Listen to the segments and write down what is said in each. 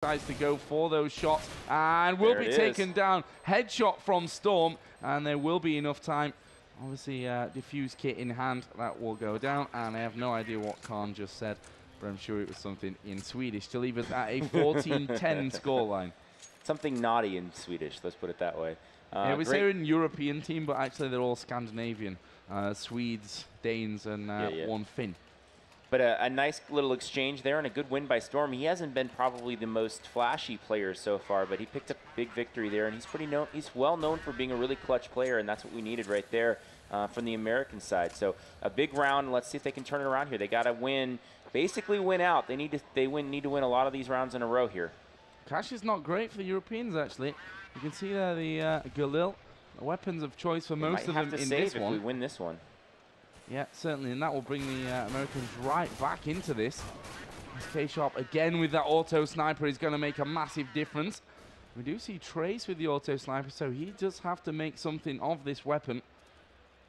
decides to go for those shots and will be taken down. Headshot from Storm, and there will be enough time. Obviously, diffuse kit in hand, that will go down, and I have no idea what Khan just said, but I'm sure it was something in Swedish to leave us at a 14-10 scoreline. Something naughty in Swedish, let's put it that way. Yeah, we say an European team, but actually they're all Scandinavian. Swedes, Danes, and one Finn. But a nice little exchange there and a good win by Storm. He hasn't been probably the most flashy player so far, but he picked up a big victory there, and he's well known for being a really clutch player, and that's what we needed right there from the American side. So a big round. Let's see if they can turn it around here. They got to win, basically win out. They need to win a lot of these rounds in a row here. Cash is not great for the Europeans, actually. You can see there the Galil, weapons of choice for most of them in this one. If we win this one. Yeah, certainly, and that will bring the Americans right back into this. K-Sharp again with that auto sniper is going to make a massive difference. We do see Trace with the auto sniper, so he does have to make something of this weapon.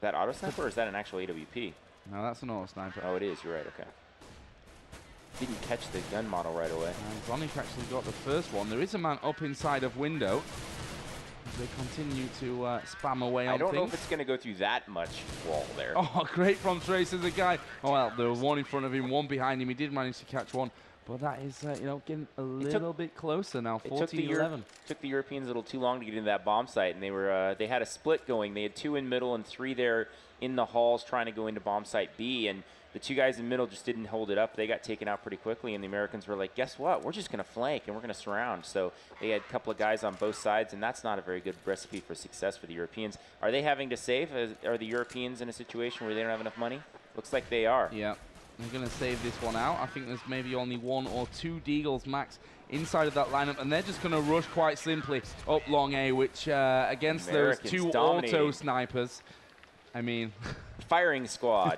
That auto sniper, or is that an actual AWP? No, that's an auto sniper. Oh, it is. You're right. Okay. Didn't catch the gun model right away. Zonic actually got the first one. There is a man up inside of window. They continue to spam away on things. I don't know if it's going to go through that much wall there. Oh, great from Trace as a guy. Oh, well, there was one in front of him, one behind him. He did manage to catch one. But that is, you know, getting a little bit closer now, 14-11. Took the Europeans a little too long to get into that bomb site, and they had a split going. They had 2 in middle and 3 there in the halls trying to go into bomb site B, and the 2 guys in middle just didn't hold it up. They got taken out pretty quickly, and the Americans were like, guess what? We're just going to flank, and we're going to surround. So they had a couple of guys on both sides, and that's not a very good recipe for success for the Europeans. Are they having to save? Are the Europeans in a situation where they don't have enough money? Looks like they are. Yeah. They're going to save this one out. I think there's maybe only 1 or 2 Deagles max inside of that lineup, and they're just going to rush quite simply up long A, which against Americans, those 2 auto snipers, I mean... Firing squad.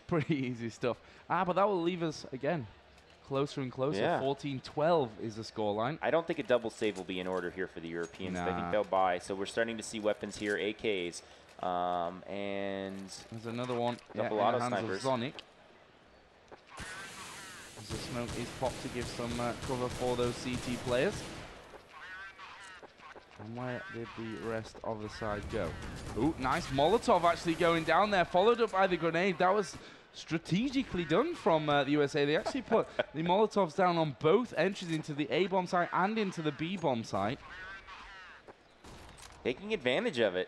Pretty easy stuff. But that will leave us, again, closer and closer. Yeah. 14-12 is the scoreline. I don't think a double save will be in order here for the Europeans. Nah. I think they'll buy. So we're starting to see weapons here, AKs, and... There's another one. Double auto snipers. Zonic. As the smoke is popped to give some cover for those CT players. And where did the rest of the side go? Ooh, nice Molotov actually going down there, followed up by the grenade. That was strategically done from the USA. They actually put the Molotovs down on both entries into the A-bomb site and into the B-bomb site. Taking advantage of it.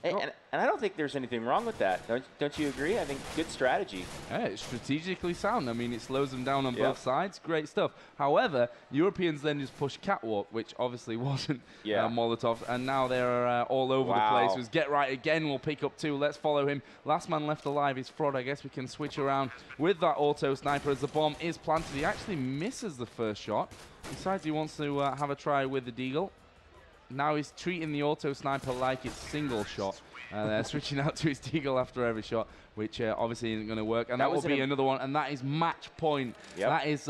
And I don't think there's anything wrong with that. Don't you agree? I think good strategy. Yeah, it's strategically sound. I mean, it slows them down on both sides. Great stuff. However, Europeans then just push Catwalk, which obviously wasn't Molotov, and now they're all over the place. It was Get Right again. We'll pick up 2. Let's follow him. Last man left alive is Fraud. I guess we can switch around with that auto sniper as the bomb is planted. He actually misses the first shot. Decides he wants to have a try with the Deagle. Now he's treating the auto sniper like it's single shot. They're switching out to his Deagle after every shot, which obviously isn't going to the And that will be another one, and that is match point. Yep. That is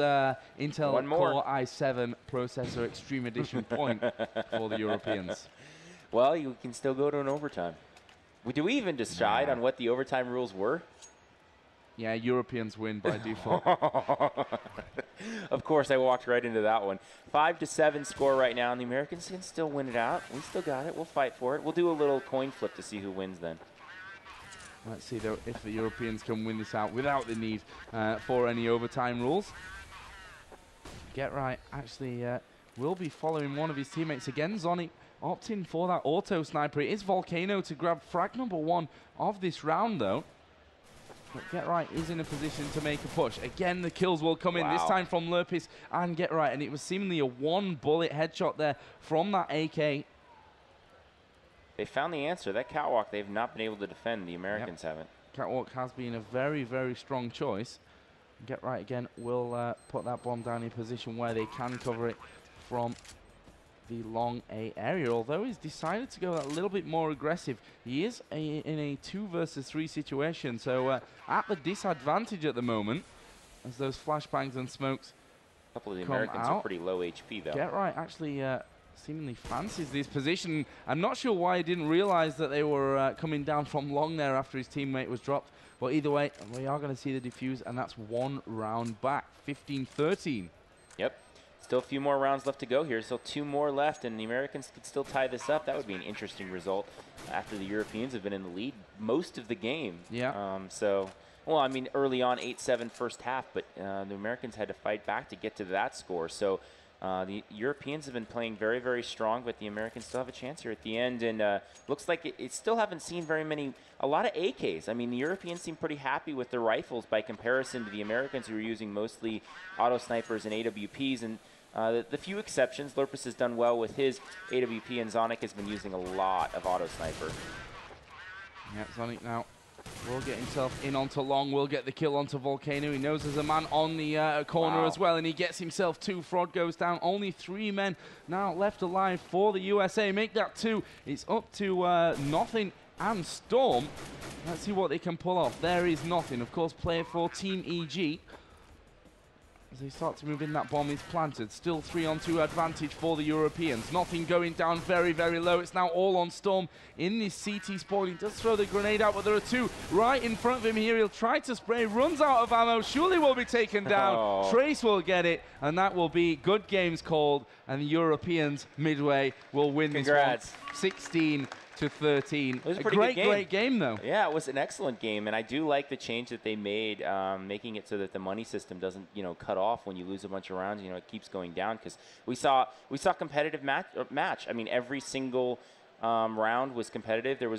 Intel Core i7 processor Extreme Edition point for the Europeans. Well, you can still go to an overtime. Do we even decide on what the overtime rules were? Yeah, Europeans win by default. Of course, I walked right into that one. 5-7 score right now, and the Americans can still win it out. We still got it. We'll fight for it. We'll do a little coin flip to see who wins then. Let's see though if the Europeans can win this out without the need for any overtime rules. Get Right actually will be following one of his teammates again. Zonic opting for that auto sniper. It is Volcano to grab frag number 1 of this round though. But Get Right is in a position to make a push. Again, the kills will come in, this time from Lurpis and Get Right. And it was seemingly a 1-bullet headshot there from that AK. They found the answer. That Catwalk, they've not been able to defend. The Americans haven't. Catwalk has been a very, very strong choice. Get Right again will put that bomb down in a position where they can cover it from the long A area, although he's decided to go a little bit more aggressive. He is in a 2 versus 3 situation, so at the disadvantage at the moment as those flashbangs and smokes. A couple of the Americans are pretty low HP though. Get Right actually seemingly fancies this position. I'm not sure why he didn't realize that they were coming down from long there after his teammate was dropped, but either way we are going to see the defuse, and that's 1 round back. 15-13. Yep. Still a few more rounds left to go here. Still 2 more left, and the Americans could still tie this up. That would be an interesting result after the Europeans have been in the lead most of the game. Yeah. Well, I mean, early on, 8-7 first half, but the Americans had to fight back to get to that score. So the Europeans have been playing very, very strong, but the Americans still have a chance here at the end. And looks like it still haven't seen a lot of AKs. I mean, the Europeans seem pretty happy with their rifles by comparison to the Americans, who are using mostly auto snipers and AWPs. And the few exceptions, Lurpus has done well with his AWP, and Zonic has been using a lot of auto sniper. Yeah, Zonic now will get himself in onto Long, will get the kill onto Volcano. He knows there's a man on the corner as well, and he gets himself 2. Fraud goes down. Only 3 men now left alive for the USA. Make that 2. It's up to Nothing and Storm. Let's see what they can pull off. There is Nothing, of course, player for Team EG. As they start to move in, that bomb is planted. Still 3-on-2 advantage for the Europeans. Nothing going down very, very low. It's now all on Storm in this CT spawn. He does throw the grenade out, but there are 2 right in front of him here. He'll try to spray, runs out of ammo. Surely will be taken down. Oh. Trace will get it, and that will be good games called. And the Europeans midway will win this one. 16-13. It was a great game, though. Yeah, it was an excellent game, and I do like the change that they made, making it so that the money system doesn't, cut off when you lose a bunch of rounds. It keeps going down, because we saw competitive match. I mean, every single round was competitive. I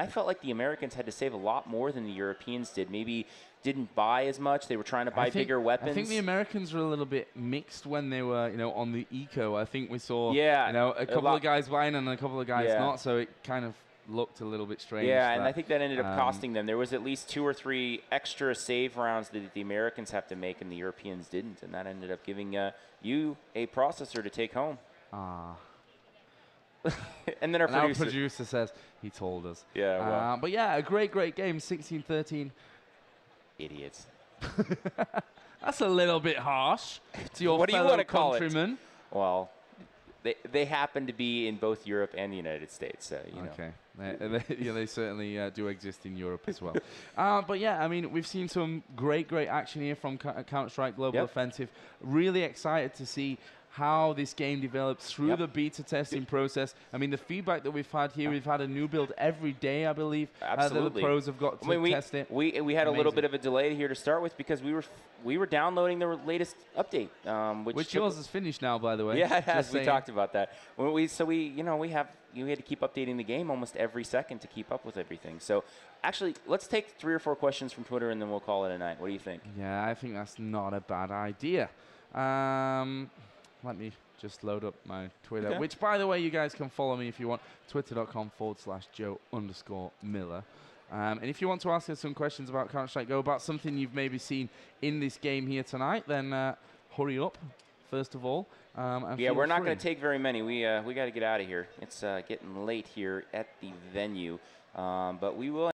felt like the Americans had to save a lot more than the Europeans did. Maybe didn't buy as much. They were trying to buy bigger weapons. I think the Americans were a little bit mixed when they were, on the eco. I think we saw, a couple of guys buying and a couple of guys not. So it kind of looked a little bit strange. Yeah, and I think that ended up costing them. There was at least 2 or 3 extra save rounds that the Americans have to make, and the Europeans didn't. And that ended up giving you a processor to take home. And then our producer says he told us. Yeah, well. But yeah, a great game, 16-13. Idiots. That's a little bit harsh to your fellow countrymen. Well, they happen to be in both Europe and the United States, so Okay, they certainly do exist in Europe as well. But yeah, I mean, we've seen some great action here from Counter-Strike Global Offensive. Really excited to see how this game develops through the beta testing process. I mean, the feedback that we've had here, we've had a new build every day, I believe. Absolutely. The pros have got to test it. We had a little bit of a delay here to start with, because we were downloading the latest update, which yours is finished now, by the way. Yeah, it has. We talked about that. You had to keep updating the game almost every second to keep up with everything. So actually, let's take 3 or 4 questions from Twitter, and then we'll call it a night. What do you think? Yeah, I think that's not a bad idea. Let me just load up my Twitter, which, by the way, you guys can follow me if you want. Twitter.com/Joe_Miller. And if you want to ask us some questions about Counter-Strike Go, about something you've maybe seen in this game here tonight, then hurry up, first of all. We're not going to take very many. We got to get out of here. It's getting late here at the venue. But we will